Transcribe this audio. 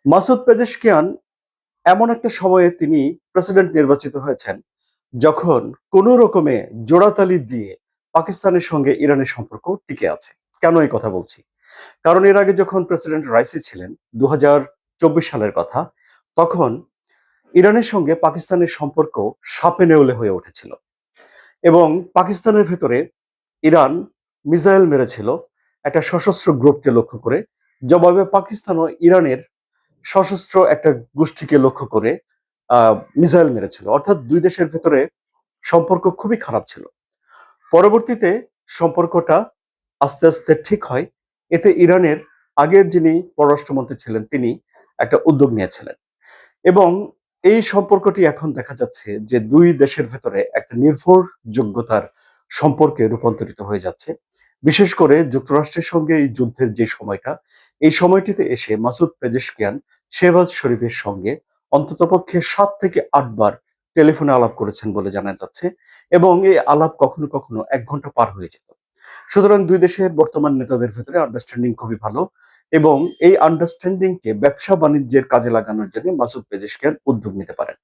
Masoud Pezeshkian এমন একটা সময়ে তিনি প্রেসিডেন্ট নির্বাচিত হয়েছেন যখন কোনো রকমে জোড়াতালি দিয়ে পাকিস্তানের সঙ্গে ইরানের সম্পর্ক টিকে আছে। কেন এই কথা বলছি? কারণ এর আগে যখন প্রেসিডেন্ট রাইসি ছিলেন ২০২৪ সালের কথা, তখন ইরানের সঙ্গে পাকিস্তানের সম্পর্ক সাপে নেউলে হয়ে উঠেছিল এবং পাকিস্তানের ভেতরে ইরান মিসাইল মেরেছিল একটা সশস্ত্র গ্রুপকে লক্ষ্য করে। জবাবে পাকিস্তানও ইরানের সশস্ত্র একটা গোষ্ঠীকে লক্ষ্য করে মিসাইল মেরেছিল। অর্থাৎ দুই দেশের ভেতরে সম্পর্ক খুবই খারাপ ছিল। পরবর্তীতে সম্পর্কটা আস্তে আস্তে ঠিক হয়। এতে ইরানের আগের যিনি পররাষ্ট্রমন্ত্রী ছিলেন তিনি একটা উদ্যোগ নিয়েছিলেন এবং এই সম্পর্কটি এখন দেখা যাচ্ছে যে দুই দেশের ভেতরে একটা নির্ভরযোগ্যতার সম্পর্কে রূপান্তরিত হয়ে যাচ্ছে। বিশেষ করে যুক্তরাষ্ট্রের সঙ্গে এই যুদ্ধের যে সময়টা, এই সময়টিতে এসে মাসুদ পেজেশকিয়ান শেহবাজ শরীফের সঙ্গে অন্ততপক্ষে ৭ থেকে ৮ বার টেলিফোনে আলাপ করেছেন বলে জানা যাচ্ছে এবং এই আলাপ কখনো কখনো ১ ঘন্টা পার হয়ে যেত। সুতরাং দুই দেশের বর্তমান নেতাদের ভেতরে আন্ডারস্ট্যান্ডিং খুবই ভালো এবং এই আন্ডারস্ট্যান্ডিংকে ব্যবসা বাণিজ্যের কাজে লাগানোর জন্য মাসুদ পেজেশকিয়ান উদ্যোগ নিতে পারেন।